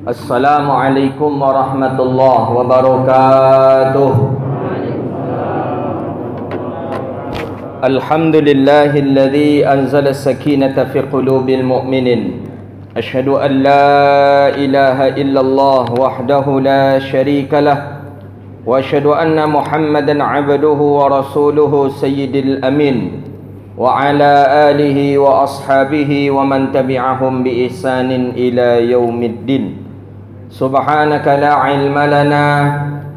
Assalamualaikum warahmatullahi wabarakatuh. Alhamdulillahilladzi anzala as-sakinata fi qulubil mu'minin. Asyhadu an la ilaha illallah wahdahu la syarika lah. Wa asyhadu anna Muhammadan 'abduhu wa rasuluhu sayyidil amin. Wa ala alihi wa ashabihi wa man tabi'ahum bi ihsanin ila yaumiddin. Subhanaka la ilma lana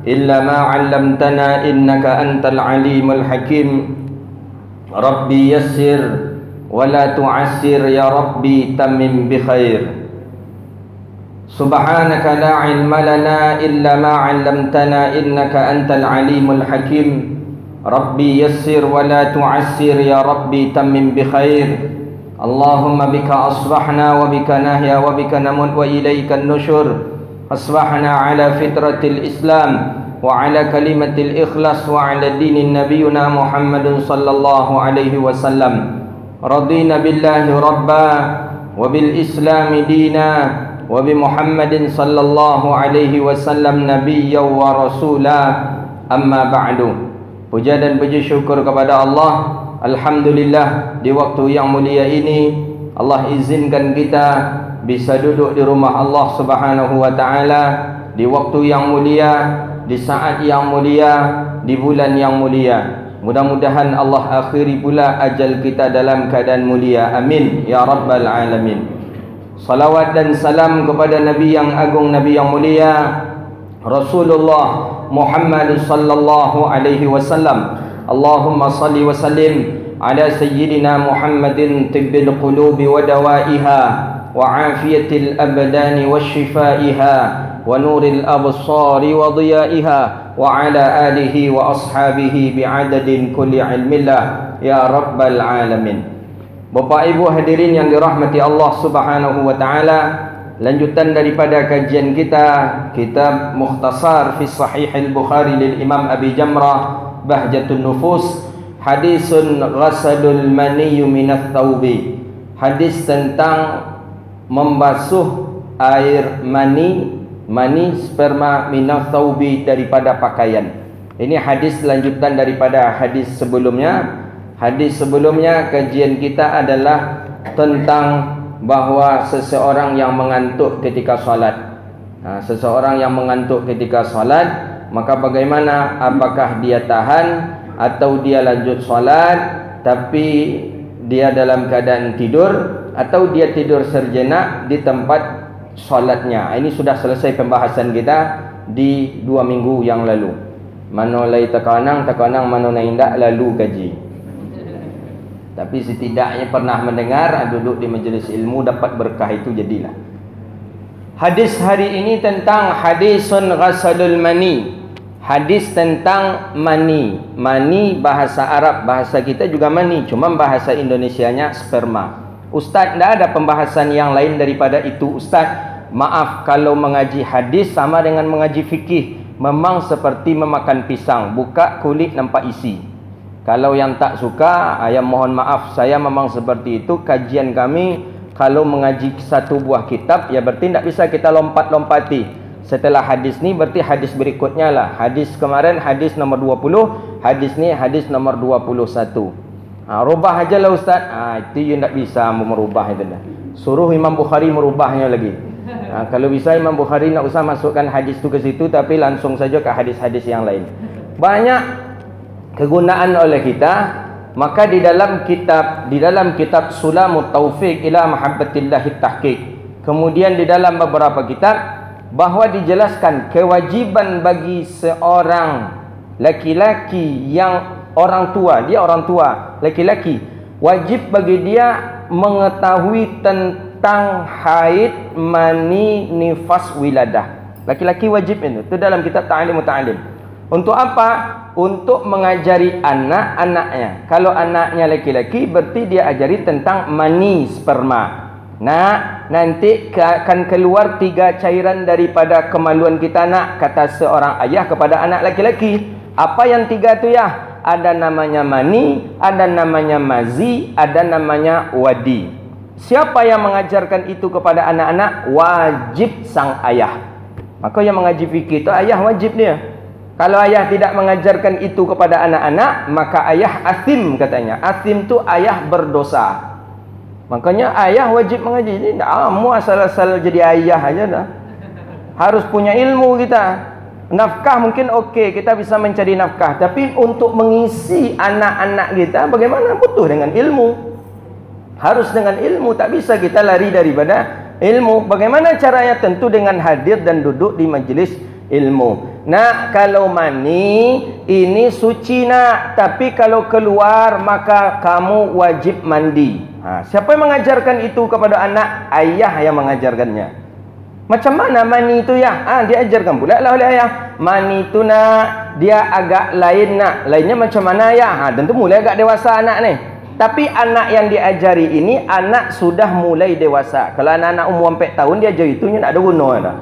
illa ma 'allamtana innaka antal alimul hakim. Rabbi yassir wa la tu'assir ya Rabbi tammim bi khair. Subhanaka la ilma lana illa ma 'allamtana innaka antal alimul hakim. Rabbi yassir wa la tu'assir ya Rabbi tammim bi khair. Allahumma bika asbahna wa bika nahya wa bika namut wa ilaika an-nusyur. Asbahna ala fitratil Islam wa ala kalimatil ikhlas wa ala dinin nabiyuna Muhammadun sallallahu alaihi wasallam. Radina billahi rabba wa bil islami dina wa bi Muhammadin sallallahu alaihi wasallam nabiyya wa rasula. Amma ba'du. Puja dan puji syukur kepada Allah. Alhamdulillah, di waktu yang mulia ini Allah izinkan kita bisa duduk di rumah Allah Subhanahu wa taala di waktu yang mulia, di saat yang mulia, di bulan yang mulia. Mudah-mudahan Allah akhiri pula ajal kita dalam keadaan mulia. Amin ya rabbal alamin. Salawat dan salam kepada Nabi yang agung, Nabi yang mulia, Rasulullah Muhammad sallallahu alaihi wasallam. Allahumma salli wa sallim ala sayyidina Muhammadin tibbil qulubi wa dawaiha wa afiyatil abdani wa shifaiha wa nuril absari wa dhiyaiha wa ala alihi wa ashabihi bi'adadin kulli ilmillah ya rabbal alamin. Bapak Ibu hadirin yang dirahmati Allah Subhanahu wa taala, lanjutan daripada kajian kita kitab Mukhtasar fi Sahih al-Bukhari lil Imam Abi Jamrah Bahjatun Nufus, hadisun ghasadul maniyyu minat thawbi. Hadis tentang membasuh air mani sperma minat thawbi daripada pakaian. Ini hadis lanjutan daripada hadis sebelumnya. Hadis sebelumnya kajian kita adalah tentang bahawa seseorang yang mengantuk ketika salat. Seseorang yang mengantuk ketika salat, maka bagaimana? Apakah dia tahan atau dia lanjut salat tapi dia dalam keadaan tidur, atau dia tidur sejenak di tempat salatnya? Ini sudah selesai pembahasan kita di 2 minggu yang lalu. Mano lai takanang mano na indak lalu kaji. Tapi setidaknya pernah mendengar, duduk di majelis ilmu dapat berkah, itu jadilah. Hadis hari ini tentang hadisun ghasalul mani. Hadis tentang mani. Mani bahasa Arab, bahasa kita juga mani, cuma bahasa Indonesianya sperma. Ustaz, tidak ada pembahasan yang lain daripada itu Ustaz. Maaf kalau mengaji hadis sama dengan mengaji fikih. Memang seperti memakan pisang, buka kulit nampak isi. Kalau yang tak suka, saya mohon maaf, saya memang seperti itu. Kajian kami kalau mengaji satu buah kitab, ya berarti tidak bisa kita lompat-lompati. Setelah hadis ni berarti hadis berikutnya lah. Hadis kemarin hadis nomor 20, hadis ni hadis nomor 21. Rubah aja lah Ustaz. Itu you tak bisa merubah itu dah. Suruh Imam Bukhari merubahnya lagi. Kalau bisa Imam Bukhari nak usah masukkan hadis tu ke situ, tapi langsung saja ke hadis-hadis yang lain. Banyak kegunaan oleh kita. Maka di dalam kitab Sulamut Taufiq ila Mahabbatillahit Tahqiq, kemudian di dalam beberapa kitab, bahawa dijelaskan kewajiban bagi seorang laki-laki yang orang tua, dia orang tua, laki-laki, wajib bagi dia mengetahui tentang haid, mani, nifas, wiladah. Laki-laki wajib itu dalam kitab Ta'lim Muta'alim. Untuk apa? Untuk mengajari anak-anaknya. Kalau anaknya laki-laki, berarti dia ajari tentang mani, sperma. Nanti akan keluar 3 cairan daripada kemaluan kita, nak, kata seorang ayah kepada anak laki-laki. Apa yang 3 tu ya? Ada namanya mani, ada namanya mazi, ada namanya wadi. Siapa yang mengajarkan itu kepada anak-anak? Wajib sang ayah. Maka yang mengaji fikih itu ayah wajib dia. Kalau ayah tidak mengajarkan itu kepada anak-anak, maka ayah asim katanya. Asim tu ayah berdosa. Makanya ayah wajib mengaji. Ini tak amu asal-asal jadi ayah aja dah. Harus punya ilmu kita. Nafkah mungkin okey, kita bisa mencari nafkah. Tapi untuk mengisi anak-anak kita, bagaimana? Butuh dengan ilmu. Harus dengan ilmu. Tak bisa kita lari daripada ilmu. Bagaimana caranya? Tentu dengan hadir dan duduk di majlis ilmu. Nak, kalau mani ini suci nak, tapi kalau keluar maka kamu wajib mandi. Siapa yang mengajarkan itu kepada anak? Ayah yang mengajarkannya. Macam mana mani itu ya? Dia ajarkan pula lah oleh ayah. Mani itu nak, dia agak lain nak. Lainnya macam mana ya? Tentu mulai agak dewasa anak ni. Tapi anak yang diajari ini, anak sudah mulai dewasa. Kalau anak-anak umur 4 tahun, dia ajar itu, tak ada guna dah.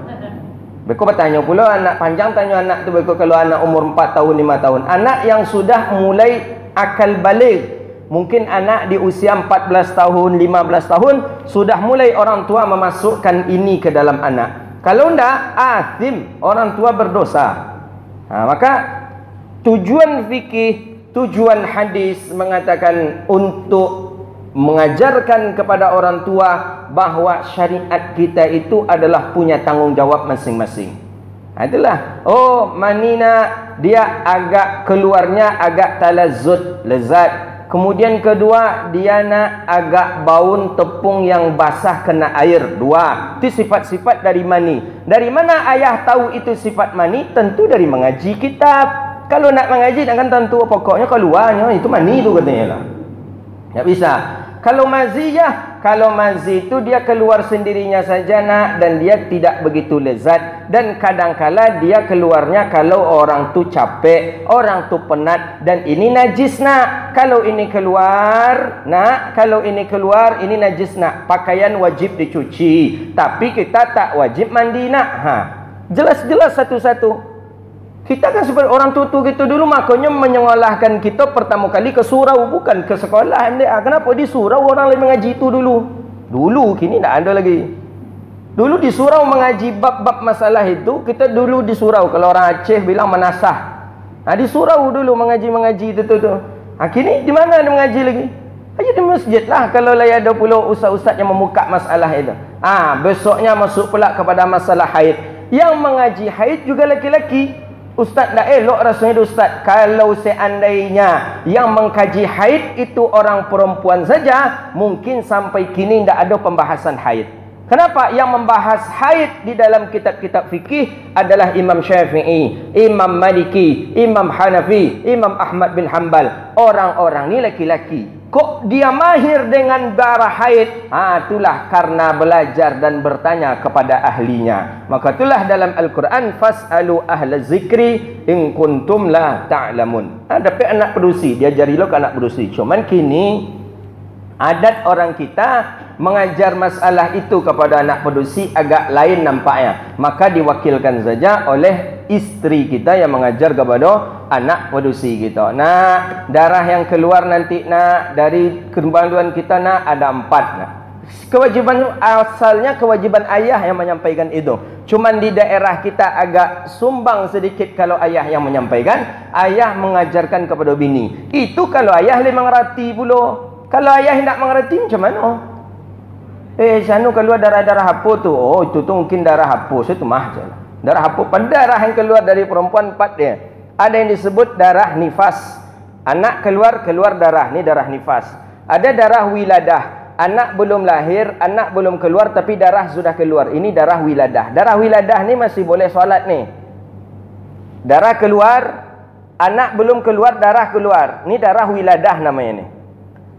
Beko bertanya pula, anak panjang tanya anak tu, beko kalau anak umur 4 tahun, 5 tahun. Anak yang sudah mulai akal balik. Mungkin anak di usia 14 tahun, 15 tahun, sudah mulai orang tua memasukkan ini ke dalam anak. Kalau tidak, athim, orang tua berdosa. Maka tujuan fikih, tujuan hadis mengatakan untuk mengajarkan kepada orang tua bahawa syariat kita itu adalah punya tanggungjawab masing-masing. Itulah, manina dia agak keluarnya agak talazzut, lezat. Kemudian kedua, dia nak agak baun tepung yang basah kena air. 2. Itu sifat-sifat dari mani. Dari mana ayah tahu itu sifat mani? Tentu dari mengaji kitab. Kalau nak mengaji, kan tentu pokoknya keluarnya itu mani itu katanya lah. Tak bisa. Kalau maziyah, kalau mazi itu dia keluar sendirinya saja nak, dan dia tidak begitu lezat, dan kadangkala dia keluarnya kalau orang tu capek, orang tu penat, dan ini najis nak. Kalau ini keluar nak, kalau ini keluar ini najis nak. Pakaian wajib dicuci, tapi kita tak wajib mandi nak. Jelas-jelas satu-satu. Kita kan seperti orang tutu gitu dulu, makanya menyekolahkan kita pertama kali ke surau, bukan ke sekolah. Kenapa di surau orang lain mengaji itu dulu? Dulu, kini tak ada lagi. Dulu di surau mengaji bab-bab masalah itu, kita dulu di surau. Kalau orang Aceh bilang menasah. Di surau dulu mengaji-mengaji itu. Kini di mana ada mengaji lagi? Aja di masjid lah. Kalau lah ada pula ustaz-ustaz yang membuka masalah itu. Besoknya masuk pula kepada masalah haid. Yang mengaji haid juga laki-laki. Ustaz dah elok rasanya ustaz. Kalau seandainya yang mengkaji haid itu orang perempuan saja, mungkin sampai kini tidak ada pembahasan haid. Kenapa? Yang membahas haid di dalam kitab-kitab fikih adalah Imam Syafi'i, Imam Maliki, Imam Hanafi, Imam Ahmad bin Hanbal. Orang-orang ni laki-laki. Kok dia mahir dengan darah haid? Itulah karena belajar dan bertanya kepada ahlinya. Maka itulah dalam Al-Quran, fas'alu ahla zikri in kuntum la ta'lamun. Tapi anak perusi, dia jarilah ke anak perusi. Cuman kini adat orang kita mengajar masalah itu kepada anak perusi agak lain nampaknya. Maka diwakilkan saja oleh isteri kita yang mengajar kepada anak perusi kita. Darah yang keluar nanti dari kandungan kita ada 4 Kewajiban asalnya kewajiban ayah yang menyampaikan itu. Cuman di daerah kita agak sumbang sedikit kalau ayah yang menyampaikan, ayah mengajarkan kepada bini. Itu kalau ayah lebih mengerti pula. Kalau ayah tidak mengerti macam mana? Sanu keluar darah-darah apa tu? Itu tu mungkin darah hapus. Itu mah je. Darah hapus. Pada darah yang keluar dari perempuan 4 dia. Ada yang disebut darah nifas. Anak keluar darah. Ni darah nifas. Ada darah wiladah. Anak belum lahir, anak belum keluar tapi darah sudah keluar. Ini darah wiladah. Darah wiladah ni masih boleh solat ni. Darah keluar, anak belum keluar, darah keluar. Ni darah wiladah namanya ni.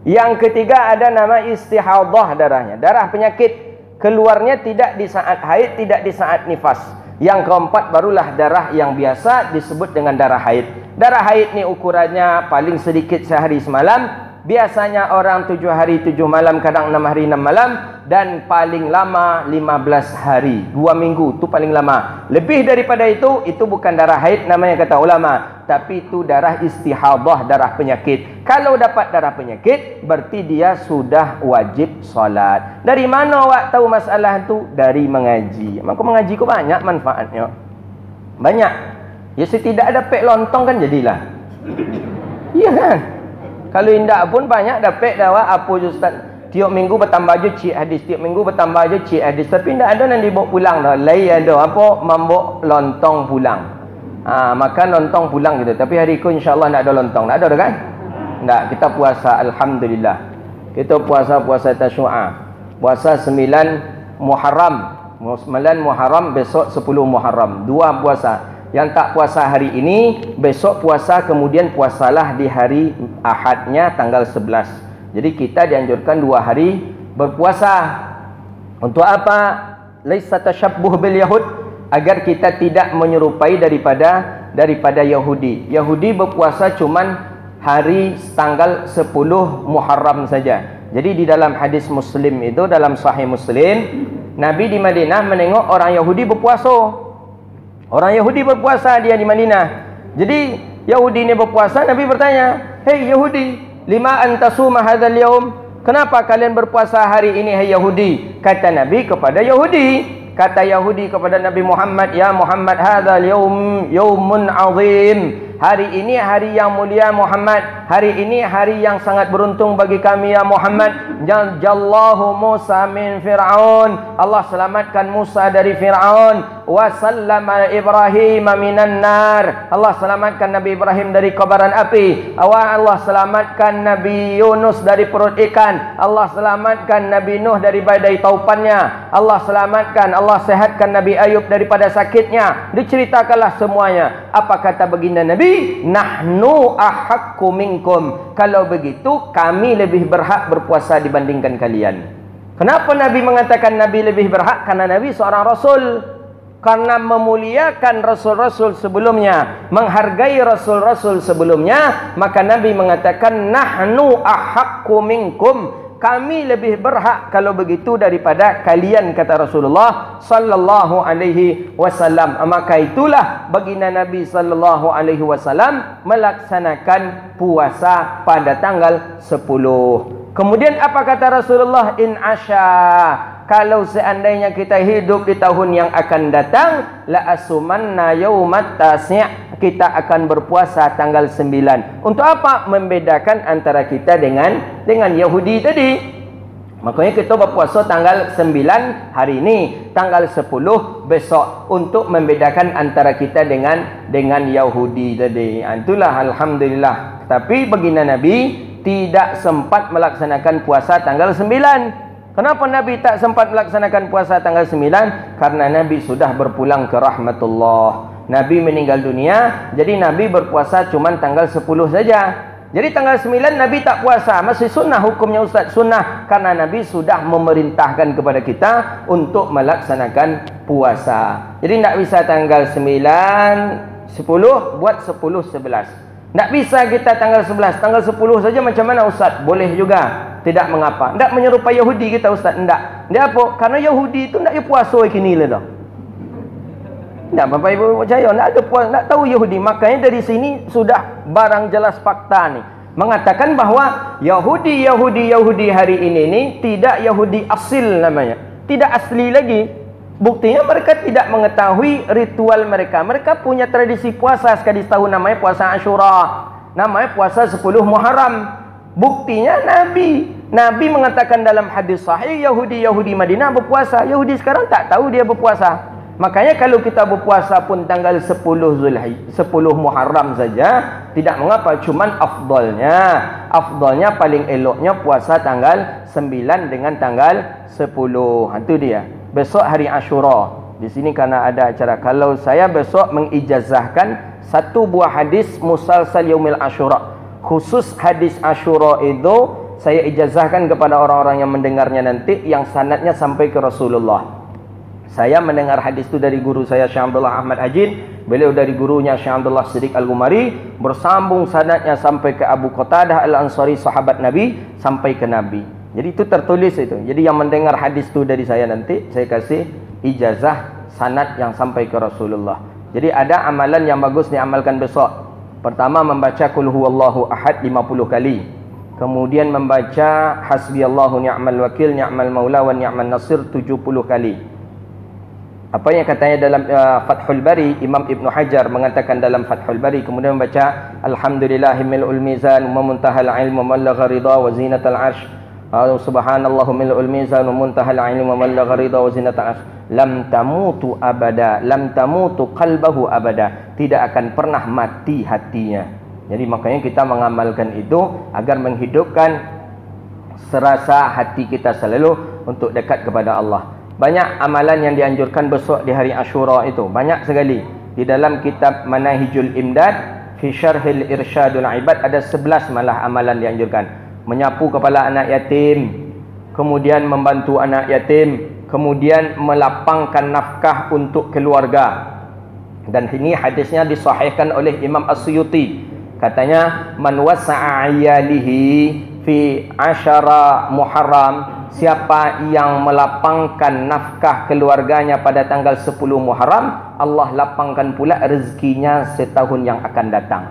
Yang ketiga ada nama istihadah darahnya. Darah penyakit. Keluarnya tidak di saat haid, tidak di saat nifas. Yang keempat barulah darah yang biasa disebut dengan darah haid. Darah haid ni ukurannya paling sedikit sehari semalam. Biasanya orang 7 hari 7 malam, kadang 6 hari 6 malam, dan paling lama 15 hari, 2 minggu tu paling lama. Lebih daripada itu bukan darah haid namanya kata ulama, tapi itu darah istihadah, darah penyakit. Kalau dapat darah penyakit, berarti dia sudah wajib solat. Dari mana awak tahu masalah tu? Dari mengaji. Maka mengaji kau banyak manfaatnya. Banyak. Ya setidak ada pek lontong kan jadilah. Iya kan? Kalau indak pun banyak dapat dah awak apa je ustaz. Tiap minggu bertambah je cik hadis, tiap minggu bertambah je cik hadis. Tapi indak ada nanti bawa pulang dah. Lai ada apa mambok lontong pulang. Makan lontong pulang gitu. Tapi hari ku insya-Allah ndak ada lontong. Ndak ada dah kan? Ndak, kita puasa alhamdulillah. Kita puasa Tasyu'a. Puasa 9 Muharram. 9 Muharram, besok 10 Muharram. 2 puasa. Yang tak puasa hari ini, besok puasa, kemudian puasalah di hari Ahadnya tanggal 11. Jadi kita dianjurkan 2 hari berpuasa. Untuk apa? Laisa tashabbuh bil yahud, agar kita tidak menyerupai daripada Yahudi. Yahudi berpuasa cuman hari tanggal 10 Muharram saja. Jadi di dalam hadis Muslim itu, dalam Sahih Muslim, Nabi di Madinah menengok orang Yahudi berpuasa. Orang Yahudi berpuasa dia di Madinah. Jadi Yahudi ini berpuasa, Nabi bertanya, "Hei Yahudi, lima antasuma hadzal yaum?" Kenapa kalian berpuasa hari ini hai Yahudi? Kata Nabi kepada Yahudi. Kata Yahudi kepada Nabi Muhammad, "Ya Muhammad, hadzal yaum yaumun azim." Hari ini hari yang mulia Muhammad. Hari ini hari yang sangat beruntung bagi kami ya Muhammad. Jallahu Musa min Fir'aun. Allah selamatkan Musa dari Fir'aun. Wa sallama Ibrahim minan nar. Allah selamatkan Nabi Ibrahim dari kobaran api. Allah selamatkan Nabi Yunus dari perut ikan. Allah selamatkan Nabi Nuh dari badai taupannya. Allah selamatkan, Allah sehatkan Nabi Ayub daripada sakitnya. Diceritakanlah semuanya. Apa kata baginda Nabi? Nahnu ahaqqu minkum. Kalau begitu kami lebih berhak berpuasa dibandingkan kalian. Kenapa Nabi mengatakan Nabi lebih berhak? Karena Nabi seorang Rasul. Karena memuliakan Rasul-Rasul sebelumnya, menghargai Rasul-Rasul sebelumnya, maka Nabi mengatakan nahnu ahaqqu minkum. Kami lebih berhak kalau begitu daripada kalian, kata Rasulullah sallallahu alaihi wasallam. Maka itulah baginda Nabi sallallahu alaihi wasallam melaksanakan puasa pada tanggal 10. Kemudian apa kata Rasulullah? In asya, kalau seandainya kita hidup di tahun yang akan datang, la asumanna yaumat tasi', kita akan berpuasa tanggal 9. Untuk apa? Membedakan antara kita dengan Yahudi tadi. Makanya kita berpuasa tanggal 9 hari ini, tanggal 10 besok, untuk membedakan antara kita dengan Yahudi tadi. Itulah alhamdulillah. Tapi baginda Nabi tidak sempat melaksanakan puasa tanggal 9. Kenapa Nabi tak sempat melaksanakan puasa tanggal 9? Karena Nabi sudah berpulang ke rahmatullah. Nabi meninggal dunia, jadi Nabi berpuasa cuma tanggal 10 saja. Jadi tanggal 9 Nabi tak puasa. Masih sunnah hukumnya Ustaz, sunnah. Karena Nabi sudah memerintahkan kepada kita untuk melaksanakan puasa. Jadi tak bisa tanggal 9, 10, buat 10, 11. Tak bisa kita tanggal 11, tanggal 10 saja macam mana Ustaz? Boleh juga. Tidak mengapa. Tak menyerupai Yahudi kita Ustaz, tak. Dia apa? Karena Yahudi itu tak ada puasa kini lah dah. Tak, Bapak Ibu percaya, tak ada puasa, tak tahu Yahudi. Makanya dari sini sudah barang jelas fakta ni. Mengatakan bahawa Yahudi hari ini ni tidak Yahudi asil namanya. Tidak asli lagi. Buktinya mereka tidak mengetahui ritual mereka. Mereka punya tradisi puasa sekali setahun, namanya puasa Ashura. Namanya puasa 10 Muharram. Buktinya Nabi mengatakan dalam hadis sahih, Yahudi Madinah berpuasa. Yahudi sekarang tak tahu dia berpuasa. Makanya kalau kita berpuasa pun tanggal 10 Muharram saja, tidak mengapa. Cuman afdalnya paling eloknya puasa tanggal 9 dengan tanggal 10. Itu dia. Besok hari Ashura. Di sini karena ada acara. Kalau saya besok mengijazahkan satu buah hadis musalsal yaumil Ashura. Khusus hadis Ashura itu saya ijazahkan kepada orang-orang yang mendengarnya nanti, yang sanadnya sampai ke Rasulullah. Saya mendengar hadis itu dari guru saya Syekh Abdullah Ahmad Ajin, beliau dari gurunya Syekh Abdullah Siddiq Al-Gumari, bersambung sanadnya sampai ke Abu Qatadah Al-Ansari sahabat Nabi sampai ke Nabi. Jadi itu tertulis itu. Jadi yang mendengar hadis itu dari saya nanti saya kasih ijazah sanad yang sampai ke Rasulullah. Jadi ada amalan yang bagus diamalkan besok. Pertama membaca Qul huwallahu ahad 50 kali. Kemudian membaca Hasbiyallahu ni'mal wakil ni'mal maula wa ni'man nasir 70 kali. Apa yang katanya dalam Fathul Bari, Imam Ibn Hajar mengatakan dalam Fathul Bari, kemudian membaca Alhamdulillahi mil'ul mizan wa muntahal ilmu wa mallagha ridha wa zinatal arsh. Subhanallahu mil'ul mizan wa muntahal ilmu wa mallagha ridha wa zinatal arsh. Lam tamutu abada, lam tamutu qalbahu abada. Tidak akan pernah mati hatinya. Jadi makanya kita mengamalkan itu agar menghidupkan serasa hati kita selalu untuk dekat kepada Allah. Banyak amalan yang dianjurkan besok di hari Ashura itu. Banyak sekali. Di dalam kitab Manahijul Imdad fi Syarhil Irsyadul Ibad ada 11 malah amalan dianjurkan. Menyapu kepala anak yatim, kemudian membantu anak yatim, kemudian melapangkan nafkah untuk keluarga. Dan ini hadisnya disahihkan oleh Imam As-Suyuti. Katanya man wasa'a ayalihi fi asyara Muharram, siapa yang melapangkan nafkah keluarganya pada tanggal 10 Muharram, Allah lapangkan pula rezekinya setahun yang akan datang.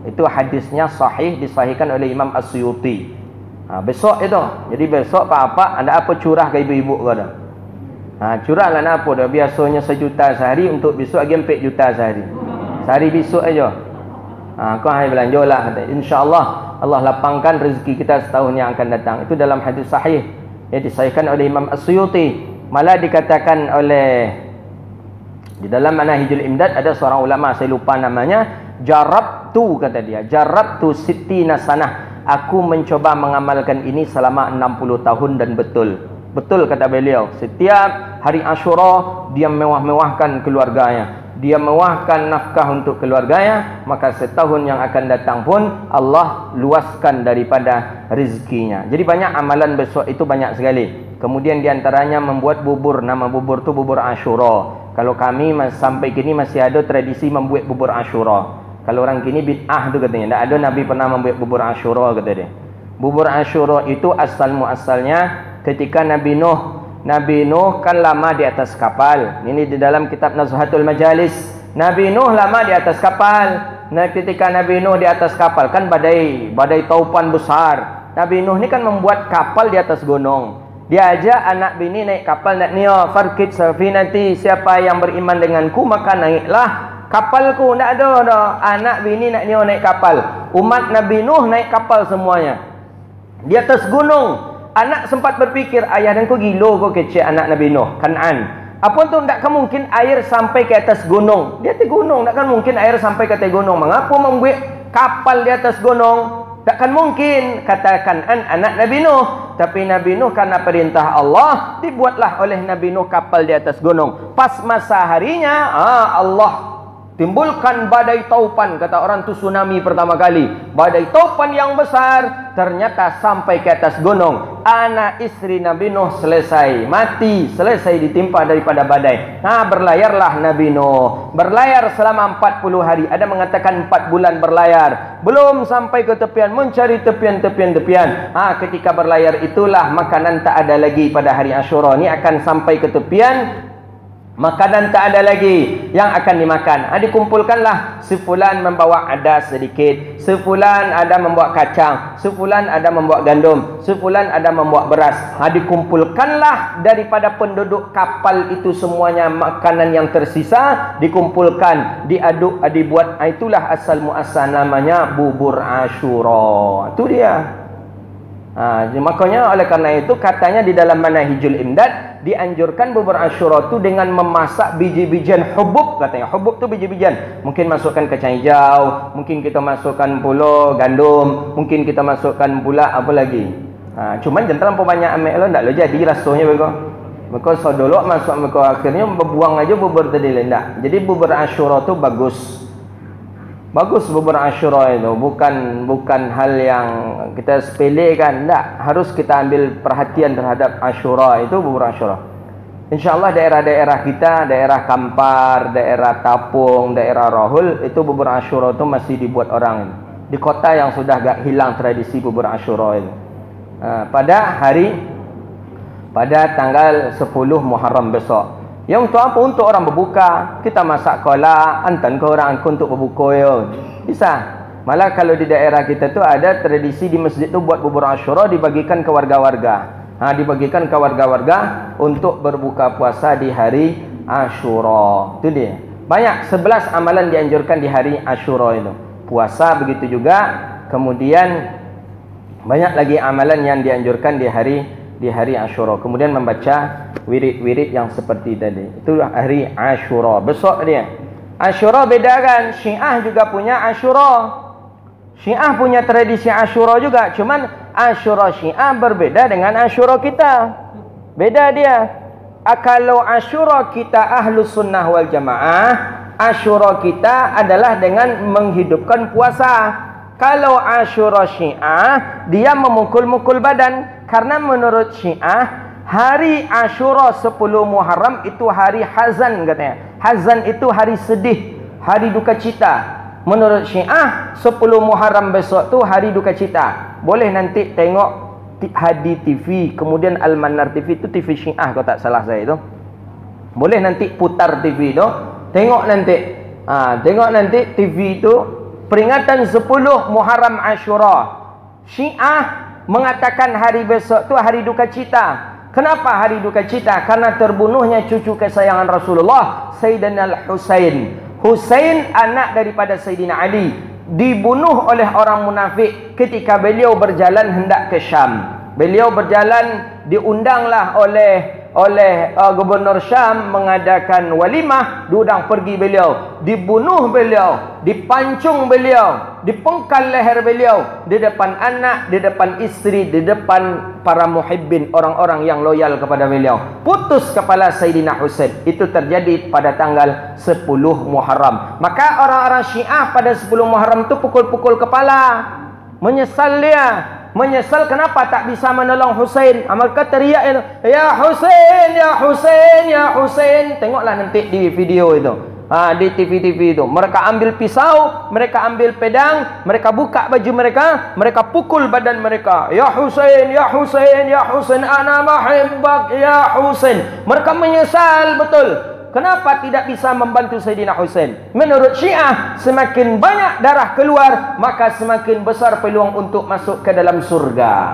Itu hadisnya sahih, disahihkan oleh Imam As-Suyuti. Besok itu. Jadi besok Pak anda apa curah ke ibu-ibu kau dah? Curahlah nak apa dah. Biasanya 1 juta sehari, untuk besok lagi 4 juta sehari. Sehari besok aja. Kau hai belanjalah. InsyaAllah Allah lapangkan rezeki kita setahun yang akan datang. Itu dalam hadis sahih yang disahihkan oleh Imam As-Suyuti. Malah dikatakan oleh di dalam Manahijul Imdad ada seorang ulama, saya lupa namanya, jarabtu, kata dia, jarabtu sittina sanah, aku mencoba mengamalkan ini selama 60 tahun dan betul kata beliau. Setiap hari Ashura dia mewah-mewahkan keluarganya, dia mewahkan nafkah untuk keluarganya, maka setahun yang akan datang pun Allah luaskan daripada rezekinya. Jadi banyak amalan besok itu, banyak sekali. Kemudian diantaranya membuat bubur. Nama bubur tu bubur Ashura. Kalau kami sampai kini masih ada tradisi membuat bubur Ashura. Kalau orang kini bid'ah tu katanya, tak ada Nabi pernah membuat bubur Ashura, kata dia. Bubur Ashura itu asal-muasalnya ketika Nabi Nuh kan lama di atas kapal. Ini di dalam kitab Nazhatul Majalis. Nabi Nuh lama di atas kapal. Nah, ketika Nabi Nuh di atas kapal kan badai taupan besar. Nabi Nuh ni kan membuat kapal di atas gunung. Dia ajak anak bini naik kapal, nak niya farkit safinati, siapa yang beriman denganku maka naiklah kapalku. Tak ada dah anak bini nak niya naik kapal. Umat Nabi Nuh naik kapal semuanya di atas gunung. Anak sempat berfikir, ayah dan kau gilo kau kecil anak Nabi Nuh, Kan'an. Apa tu tak mungkin air sampai ke atas gunung. Dia di gunung, takkan mungkin air sampai ke atas gunung. Mengapa membuat kapal di atas gunung? Takkan mungkin, kata Kan'an anak Nabi Nuh. Tapi Nabi Nuh karena perintah Allah, dibuatlah oleh Nabi Nuh kapal di atas gunung. Pas masa harinya, Allah timbulkan badai taupan. Kata orang tu tsunami pertama kali. Badai taupan yang besar ternyata sampai ke atas gunung. Anak istri Nabi Nuh selesai mati, selesai ditimpa daripada badai. Berlayarlah Nabi Nuh. Berlayar selama 40 hari. Ada mengatakan 4 bulan berlayar. Belum sampai ke tepian, mencari tepian. Ketika berlayar itulah makanan tak ada lagi pada hari Ashura. Ini akan sampai ke tepian, makanan tak ada lagi yang akan dimakan. Dikumpulkanlah, sefulan membawa adas sedikit, sefulan ada membawa kacang, sefulan ada membawa gandum, sefulan ada membawa beras. Dikumpulkanlah daripada penduduk kapal itu semuanya makanan yang tersisa, dikumpulkan, diaduk, dibuat. Itulah asal muasal namanya bubur Ashura. Itu dia. Makanya oleh karena itu katanya di dalam Manahijul Imdad dianjurkan bubur Ashura itu dengan memasak biji-bijian hubub. Katanya hubub tu biji-bijian. Mungkin masukkan kacang hijau, mungkin kita masukkan pula gandum, mungkin kita masukkan pula apa lagi. Cuman jangan terlalu banyak ambil lo, tak lo jadi rasanya mereka sodolok masuk mereka akhirnya berbuang aja bubur tadi lendak. Jadi bubur Ashura tu bagus bubur Ashura itu, bukan hal yang kita sepelekan. Tak, harus kita ambil perhatian terhadap Ashura itu, bubur Ashura. InsyaAllah daerah-daerah kita, daerah Kampar, daerah Tapung, daerah Rahul, itu bubur Asyura itu masih dibuat orang ini. Di kota yang sudah agak hilang tradisi bubur Asyura ini. Pada tanggal 10 Muharram besok. Ya untuk apa? Untuk orang berbuka. Kita masak kolak, antan ke orang untuk berbuka ya. Bisa. Malah kalau di daerah kita tu ada tradisi di masjid tu buat bubur Asyura dibagikan ke warga-warga. Dibagikan ke warga-warga untuk berbuka puasa di hari Asyura. Itu dia. Banyak 11 amalan dianjurkan di hari Asyura itu. Puasa begitu juga. Kemudian banyak lagi amalan yang dianjurkan di hari Asyura. Kemudian membaca wirid-wirid yang seperti tadi. Itu hari Asyura. Besok dia. Asyura beda kan? Syiah juga punya Asyura. Syiah punya tradisi Asyura juga. Cuman Asyura Syiah berbeda dengan Asyura kita. Beda dia. Kalau Asyura kita Ahlus Sunnah wal Jamaah, Asyura kita adalah dengan menghidupkan puasa. Kalau Asyura Syiah, dia memukul-mukul badan. Karena menurut Syiah, hari Asyura 10 Muharram itu hari hazan katanya. Hazan itu hari sedih, hari duka cita. Menurut Syiah 10 Muharram besok tu hari duka cita. Boleh nanti tengok Hadi TV, kemudian Al-Manar TV, itu TV Syiah kalau tak salah saya itu. Boleh nanti putar TV tu, tengok nanti. Tengok nanti TV itu peringatan 10 Muharram Asyura. Syiah mengatakan hari besok tu hari duka cita. Kenapa hari duka cita? Karena terbunuhnya cucu kesayangan Rasulullah, Sayyidina Al-Husain. Husain anak daripada Sayyidina Ali dibunuh oleh orang munafik ketika beliau berjalan hendak ke Syam. Beliau berjalan, diundanglah oleh gubernur Syam mengadakan walimah, diundang pergi beliau, dibunuh beliau, dipancung beliau, dipengkal leher beliau di depan anak, di depan istri, di depan para muhibbin, orang-orang yang loyal kepada beliau. Putus kepala Sayyidina Husain. Itu terjadi pada tanggal 10 Muharram. Maka orang-orang Syiah pada 10 Muharram itu pukul-pukul kepala. Menyesal dia. Menyesal kenapa tak bisa menolong Husain. Maka teriak itu, "Ya Husain, ya Husain, ya Husain." Tengoklah nanti di video itu. Di TV-TV itu. Mereka ambil pisau, mereka ambil pedang, mereka buka baju mereka, mereka pukul badan mereka. "Ya Husain, ya Husain, ya Husain, ana mahibbak ya Husain." Mereka menyesal betul. Kenapa tidak bisa membantu Sayyidina Husain? Menurut Syiah, semakin banyak darah keluar, maka semakin besar peluang untuk masuk ke dalam surga.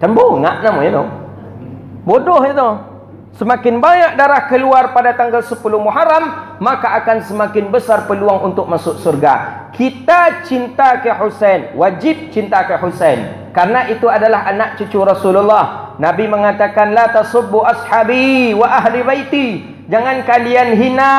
Cembungak namanya itu. Bodoh itu. Semakin banyak darah keluar pada tanggal 10 Muharram, maka akan semakin besar peluang untuk masuk surga. Kita cinta ke Husain, wajib cinta ke Husain. Karena itu adalah anak cucu Rasulullah. Nabi mengatakan, "La tasubbu ashabi wa ahli baiti." Jangan kalian hina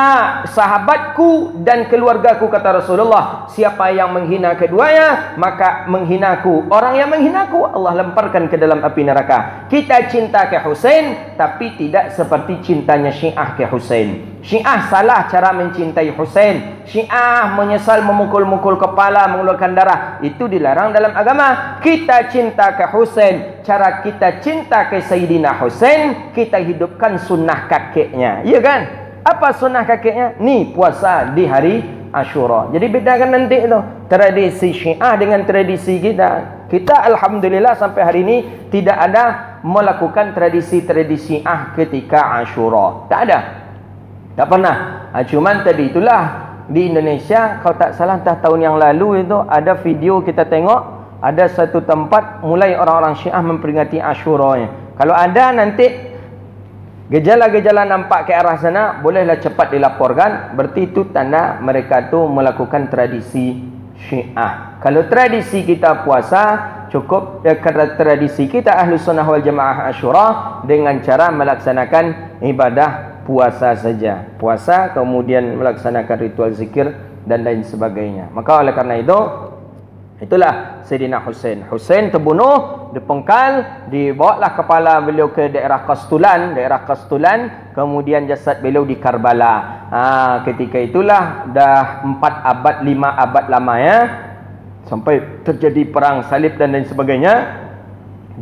sahabatku dan keluargaku, kata Rasulullah. Siapa yang menghina keduanya, maka menghinaku. Orang yang menghinaku, Allah lemparkan ke dalam api neraka. Kita cinta ke Husain, tapi tidak seperti cintanya Syiah ke Husain. Syiah salah cara mencintai Husain. Syiah menyesal memukul-mukul kepala, mengeluarkan darah. Itu dilarang dalam agama. Kita cinta ke Husain. Cara kita cinta ke Sayyidina Husain, kita hidupkan sunnah kakeknya. Iya kan? Apa sunnah kakeknya? Ni puasa di hari Asyura. Jadi bedakan nanti itu tradisi Syiah dengan tradisi kita. Kita alhamdulillah sampai hari ini tidak ada melakukan tradisi-tradisi Syiah ketika Asyura. Tak ada. Tak pernah. Cuman tadi itulah di Indonesia, kalau tak salah entah tahun yang lalu itu ada video kita tengok, ada satu tempat mulai orang-orang Syiah memperingati Asyuranya. Kalau ada nanti gejala-gejala nampak ke arah sana, bolehlah cepat dilaporkan. Berarti itu tanda mereka tu melakukan tradisi Syiah. Kalau tradisi kita puasa, cukup tradisi kita Ahlus Sunnah wal Jamaah Asyura dengan cara melaksanakan ibadah puasa saja. Puasa, kemudian melaksanakan ritual zikir dan lain sebagainya. Maka oleh karena itu, itulah Sayyidina Husain. Husain terbunuh, dipengkal, dibawalah kepala beliau ke daerah Qastulan, kemudian jasad beliau di Karbala. Ketika itulah dah 4 abad, 5 abad lamanya, sampai terjadi perang salib dan lain sebagainya.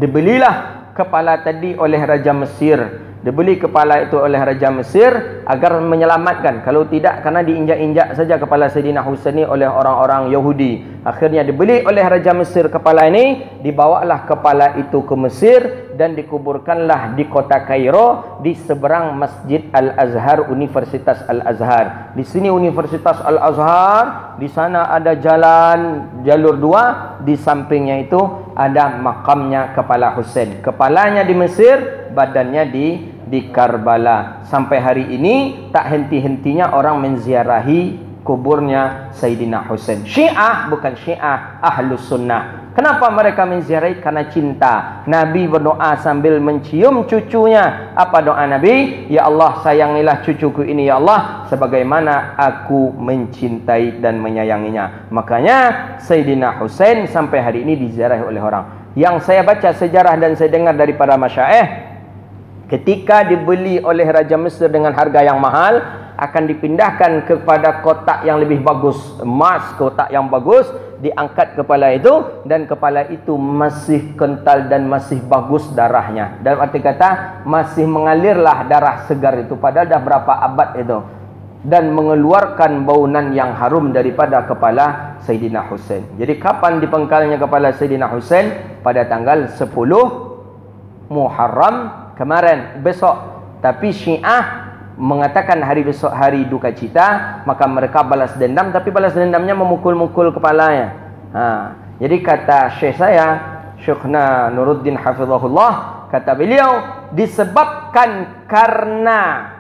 Dibelilah kepala tadi oleh Raja Mesir Dibeli kepala itu oleh Raja Mesir agar menyelamatkan. Kalau tidak, karena diinjak-injak saja kepala Sayyidina Husain ini oleh orang-orang Yahudi. Akhirnya dibeli oleh Raja Mesir kepala ini, dibawalah kepala itu ke Mesir dan dikuburkanlah di kota Kairo di seberang Masjid Al-Azhar, Universitas Al-Azhar. Di sini Universitas Al-Azhar, di sana ada jalan jalur 2, di sampingnya itu ada makamnya kepala Husain. Kepalanya di Mesir, badannya di Karbala. Sampai hari ini tak henti-hentinya orang menziarahi kuburnya Sayyidina Husain. Syiah bukan Syiah, Ahlus Sunnah. Kenapa mereka menziarahi? Karena cinta. Nabi berdoa sambil mencium cucunya. Apa doa Nabi? Ya Allah, sayangilah cucuku ini ya Allah sebagaimana aku mencintai dan menyayanginya. Makanya Sayyidina Husain sampai hari ini diziarahi oleh orang. Yang saya baca sejarah dan saya dengar daripada masyaikh, ketika dibeli oleh Raja Mesir dengan harga yang mahal, akan dipindahkan kepada kotak yang lebih bagus, emas, kotak yang bagus, diangkat kepala itu, dan kepala itu masih kental dan masih bagus darahnya. Dalam arti kata, masih mengalirlah darah segar itu, padahal dah berapa abad itu, dan mengeluarkan baunan yang harum daripada kepala Sayyidina Husain. Jadi kapan dipengkalnya kepala Sayyidina Husain? Pada tanggal 10 Muharram kemarin, besok. Tapi Syiah mengatakan hari besok hari duka cita, maka mereka balas dendam, tapi balas dendamnya memukul-mukul kepalanya. Jadi kata syekh saya, Syekhna Nuruddin Hafizahullah, kata beliau, disebabkan karena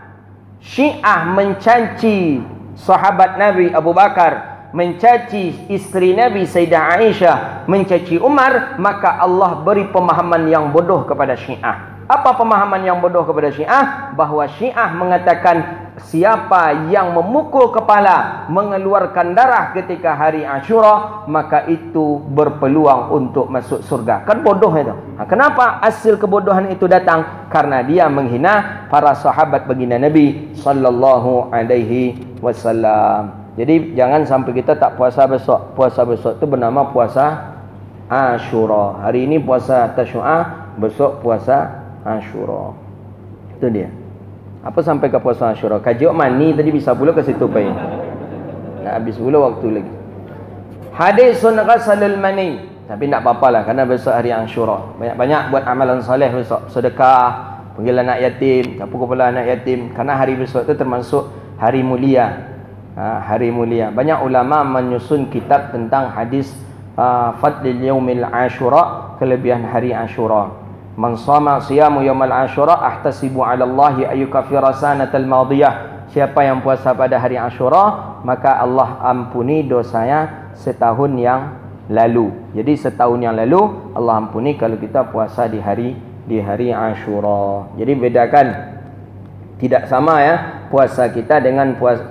Syiah mencaci sahabat Nabi Abu Bakar, mencaci istri Nabi Sayyidah Aisyah, mencaci Umar, maka Allah beri pemahaman yang bodoh kepada Syiah. Apa pemahaman yang bodoh kepada Syiah? Bahawa Syiah mengatakan siapa yang memukul kepala, mengeluarkan darah ketika hari Ashura, maka itu berpeluang untuk masuk surga. Kan bodoh itu. Kenapa hasil kebodohan itu datang? Karena dia menghina para sahabat baginda Nabi sallallahu alaihi wasallam. Jadi jangan sampai kita tak puasa besok. Puasa besok itu bernama puasa Ashura. Hari ini puasa Tasyu'ah, besok puasa Ashura. Itu dia. Apa sampai ke puasa Ashura? Kajian mani tadi bisa pula ke situ pai. Nak habis pula waktu lagi. Hadisun ghasalul mani. Tapi tak apalah karena besok hari Ashura. Banyak-banyak buat amalan soleh besok. Sedekah, panggil anak yatim, sapu kepala anak yatim, karena hari besok itu termasuk hari mulia. Hari mulia. Banyak ulama menyusun kitab tentang hadis Fadlil Yaumil Ashura, kelebihan hari Ashura. Man shama siyamu yaumal Ashura ahtasibu 'ala Allahi ayyukaffira sanatal madiyah. Siapa yang puasa pada hari Ashura, maka Allah ampuni dosanya setahun yang lalu. Jadi setahun yang lalu Allah ampuni kalau kita puasa di hari Ashura. Jadi bedakan, tidak sama ya puasa kita dengan puasa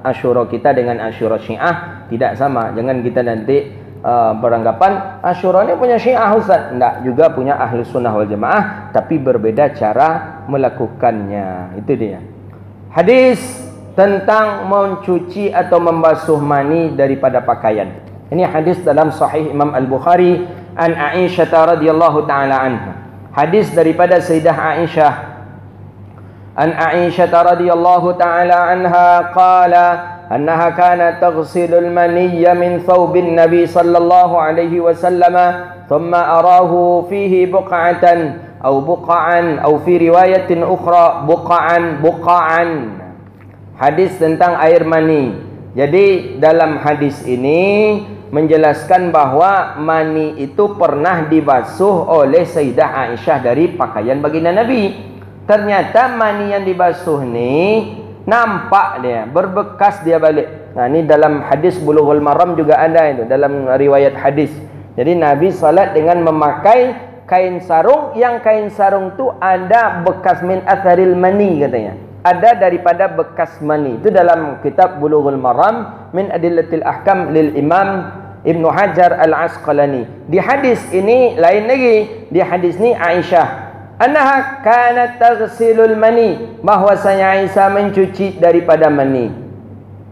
Ashura kita dengan Ashura Syiah, tidak sama. Jangan kita nanti beranggapan Ashura ini punya Syiah Ustaz. Tidak, juga punya Ahli Sunnah wal Jamaah, tapi berbeda cara melakukannya. Itu dia. Hadis tentang mencuci atau membasuh mani daripada pakaian. Ini hadis dalam Sahih Imam Al-Bukhari an Aisyah radhiyallahu taala anha. Hadis daripada Sayyidah Aisyah. An Aisyah radhiyallahu taala anha qala أنها كانت تغسل المني من ثوب النبي صلى الله عليه وسلم ثم أراه فيه بقعة أو بقعا أو في رواية أخرى بقعا. Hadis tentang air mani. Jadi dalam hadis ini menjelaskan bahawa mani itu pernah dibasuh oleh Sayyidah Aisyah dari pakaian baginda Nabi. Ternyata mani yang dibasuh ni nampak dia, berbekas dia balik. Nah, ini dalam hadis Bulughul Maram juga ada itu, dalam riwayat hadis. Jadi Nabi salat dengan memakai kain sarung, yang kain sarung tu ada bekas min atharil mani katanya. Ada daripada bekas mani. Itu dalam kitab Bulughul Maram min Adillatil Ahkam lil Imam Ibnu Hajar Al-Asqalani. Di hadis ini lain lagi. Di hadis ni Aisyah annaha kanat taghsilul mani, bahwasanya Aisyah mencuci daripada mani,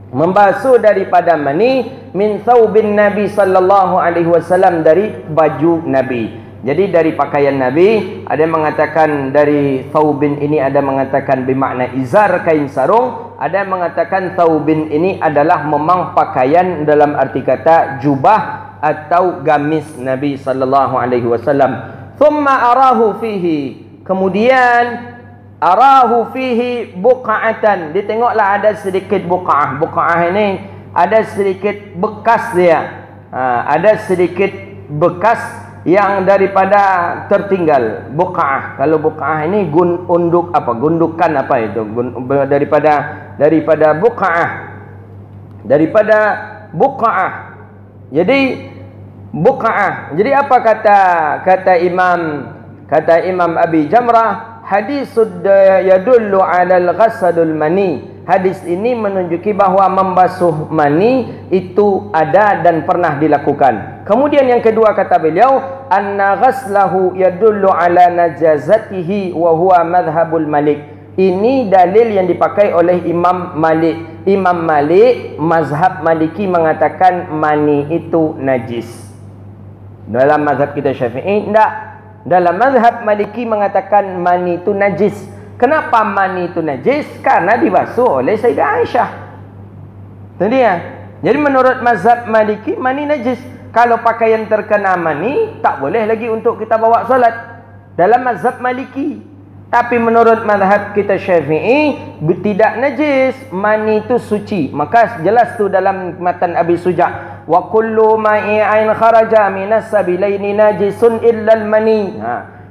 membasuh daripada mani min thawbin Nabi sallallahu alaihi wasallam, dari baju Nabi. Jadi dari pakaian Nabi, ada yang mengatakan dari thawbin ini ada mengatakan bermakna izar, kain sarung, ada yang mengatakan thawbin ini adalah memang pakaian dalam arti kata jubah atau gamis Nabi sallallahu alaihi wasallam. Thumma arahu fihi, kemudian arahu fihi buqa'atan, ditengoklah ada sedikit buqa'ah. Buqa'ah ini ada sedikit bekas dia, ada sedikit bekas yang daripada tertinggal. Buqa'ah, kalau buqa'ah ini gundukan apa itu, daripada buqa'ah, daripada buqa'ah. Jadi buqa'ah, jadi apa kata Imam Abi Jamrah, hadisud yadullu 'alal ghasadul mani. Hadis ini menunjuki bahawa membasuh mani itu ada dan pernah dilakukan. Kemudian yang kedua kata beliau, anna ghaslahu yadullu ala najazatihi wa huwa madhhabul Malik. Ini dalil yang dipakai oleh Imam Malik. Imam Malik mazhab Maliki mengatakan mani itu najis. Dalam mazhab kita Syafi'i tidak. Dalam mazhab Maliki mengatakan mani itu najis. Kenapa mani itu najis? Karena dibasuh oleh Sayyidah Aisyah. Itu dia. Jadi menurut mazhab Maliki mani najis. Kalau pakaian terkena mani, tak boleh lagi untuk kita bawa solat dalam mazhab Maliki. Tapi menurut mazhab kita Syafi'i, tidak najis, mani itu suci. Maka jelas tu dalam matan Abi Suja', wa kullu ma'i'ain kharaja minas sabilaini najisun illal mani.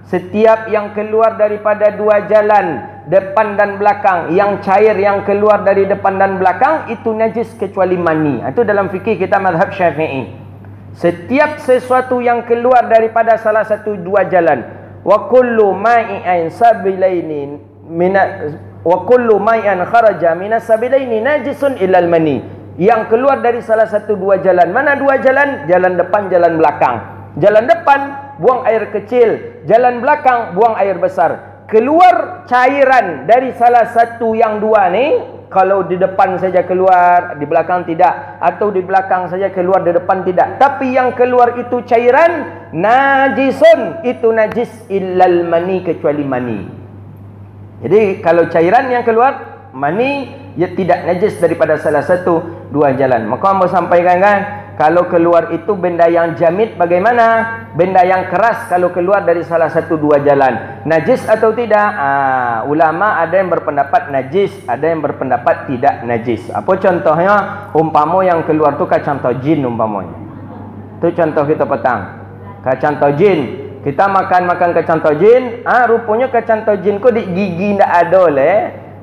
Setiap yang keluar daripada dua jalan, depan dan belakang, yang cair yang keluar dari depan dan belakang, itu najis kecuali mani. Itu dalam fikih kita mazhab Syafi'i. Setiap sesuatu yang keluar daripada salah satu dua jalan, wa kullu ma'i'an sabilaini wa kullu ma'i'an kharaja minas sabilaini najisun illal mani. Yang keluar dari salah satu dua jalan. Mana dua jalan? Jalan depan, jalan belakang. Jalan depan buang air kecil, jalan belakang buang air besar. Keluar cairan dari salah satu yang dua ni, kalau di depan saja keluar, di belakang tidak, atau di belakang saja keluar, di depan tidak. Tapi yang keluar itu cairan, najisun, itu najis illal mani, kecuali mani. Jadi kalau cairan yang keluar mani, ia tidak najis daripada salah satu dua jalan. Maka hamba sampaikan kan, kalau keluar itu benda yang jamid bagaimana? Benda yang keras kalau keluar dari salah satu dua jalan, najis atau tidak? Ulama ada yang berpendapat najis, ada yang berpendapat tidak najis. Apa contohnya? Umpama yang keluar tu kacang tojin umpamanya. Itu contoh kita petang. Kacang tojin. Kita makan kacang tojin, rupanya kacang tojin ko di gigi ndak ada le.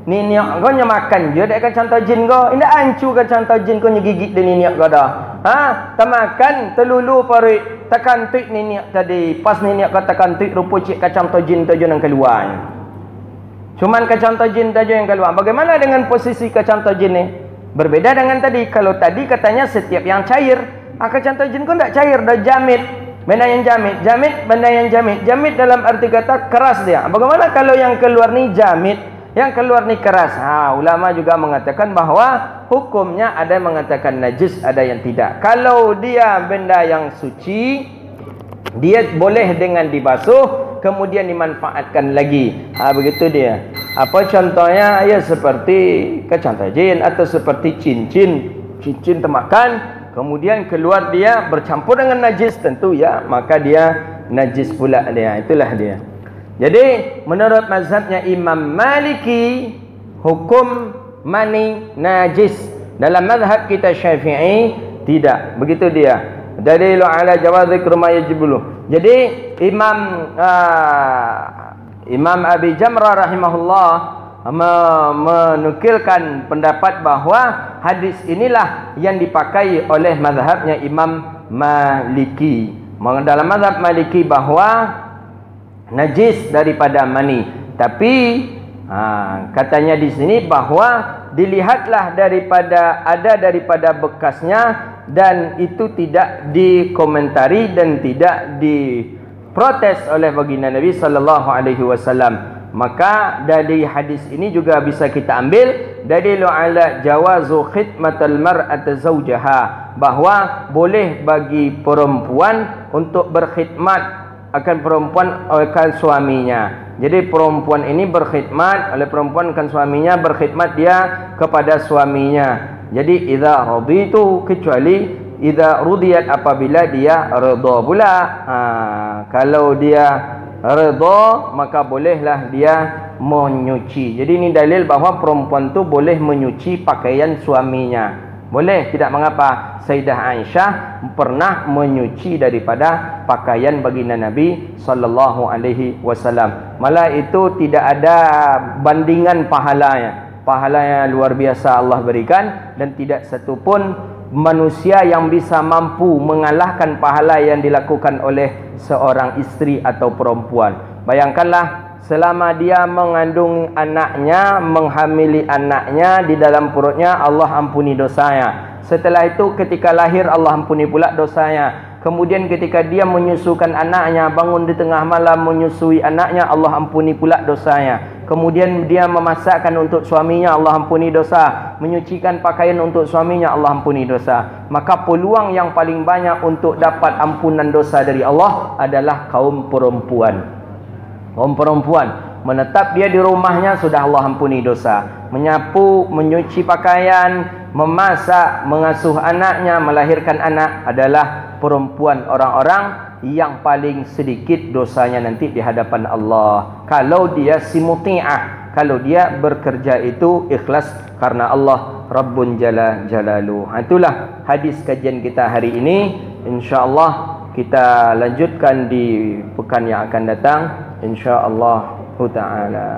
Niniak kau makan je dek kacang tojin kau. Indah ancu kacang tojin kau nyegigit di niniak kau dah. Temakan telulu pari tekan tik niniak tadi. Pas niniak kau tekan tik rupa cik kacang tojin tu yang keluar. Cuman kacang tojin tu yang keluar. Bagaimana dengan posisi kacang tojin ni? Berbeda dengan tadi. Kalau tadi katanya setiap yang cair, kacang tojin kau tak cair, dah jamit. Benda yang jamit, benda yang jamit. Jamit dalam arti kata keras dia. Bagaimana kalau yang keluar ni jamit? Yang keluar ni keras. Ulama juga mengatakan bahawa hukumnya ada yang mengatakan najis, ada yang tidak. Kalau dia benda yang suci, dia boleh dengan dibasuh, kemudian dimanfaatkan lagi. Begitu dia. Apa contohnya? Ya seperti kacang tajin atau seperti cincin termakan, kemudian keluar dia bercampur dengan najis, tentu ya, maka dia najis pula dia. Itulah dia. Jadi menurut mazhabnya Imam Maliki, hukum mani najis. Dalam mazhab kita Syafi'i tidak. Begitu dia. Dalilu ala jawaz dzikr ma yajibulu. Jadi Imam Abi Jamrah rahimahullah menukilkan pendapat bahawa hadis inilah yang dipakai oleh mazhabnya Imam Maliki. Dalam mazhab Maliki bahawa najis daripada mani. Tapi katanya di sini bahawa dilihatlah daripada bekasnya, dan itu tidak dikomentari dan tidak diprotes oleh baginda Nabi sallallahu alaihi wasallam. Maka dari hadis ini juga bisa kita ambil dalilu ala jawazu khidmatul mar'ati zawjaha, bahawa boleh bagi perempuan untuk berkhidmat akan perempuan akan suaminya. Jadi perempuan ini berkhidmat oleh perempuan akan suaminya, berkhidmat dia kepada suaminya. Jadi idza raditu, kecuali idza rudiyat, apabila dia redha pula. Kalau dia redha maka bolehlah dia menyuci. Jadi ini dalil bahawa perempuan tu boleh menyuci pakaian suaminya. Boleh, tidak mengapa. Sayyidah Aisyah pernah menyuci daripada pakaian baginda Nabi sallallahu alaihi wasallam. Malah itu tidak ada bandingan pahalanya. Pahalanya luar biasa Allah berikan, dan tidak satu pun manusia yang bisa mampu mengalahkan pahala yang dilakukan oleh seorang istri atau perempuan. Bayangkanlah, selama dia mengandung anaknya, menghamili anaknya di dalam perutnya, Allah ampuni dosanya. Setelah itu ketika lahir, Allah ampuni pula dosanya. Kemudian ketika dia menyusukan anaknya, bangun di tengah malam menyusui anaknya, Allah ampuni pula dosanya. Kemudian dia memasakkan untuk suaminya, Allah ampuni dosa. Menyucikan pakaian untuk suaminya, Allah ampuni dosa. Maka peluang yang paling banyak untuk dapat ampunan dosa dari Allah adalah kaum perempuan. Kaum perempuan, menetap dia di rumahnya, sudah Allah ampuni dosa. Menyapu, menyuci pakaian, memasak, mengasuh anaknya, melahirkan anak adalah perempuan, orang-orang yang paling sedikit dosanya nanti di hadapan Allah. Kalau dia simuti'ah, kalau dia bekerja itu ikhlas karena Allah Rabbun Jalla Jalaluh. Itulah hadis kajian kita hari ini. InsyaAllah kita lanjutkan di pekan yang akan datang, InsyaAllah ta'ala.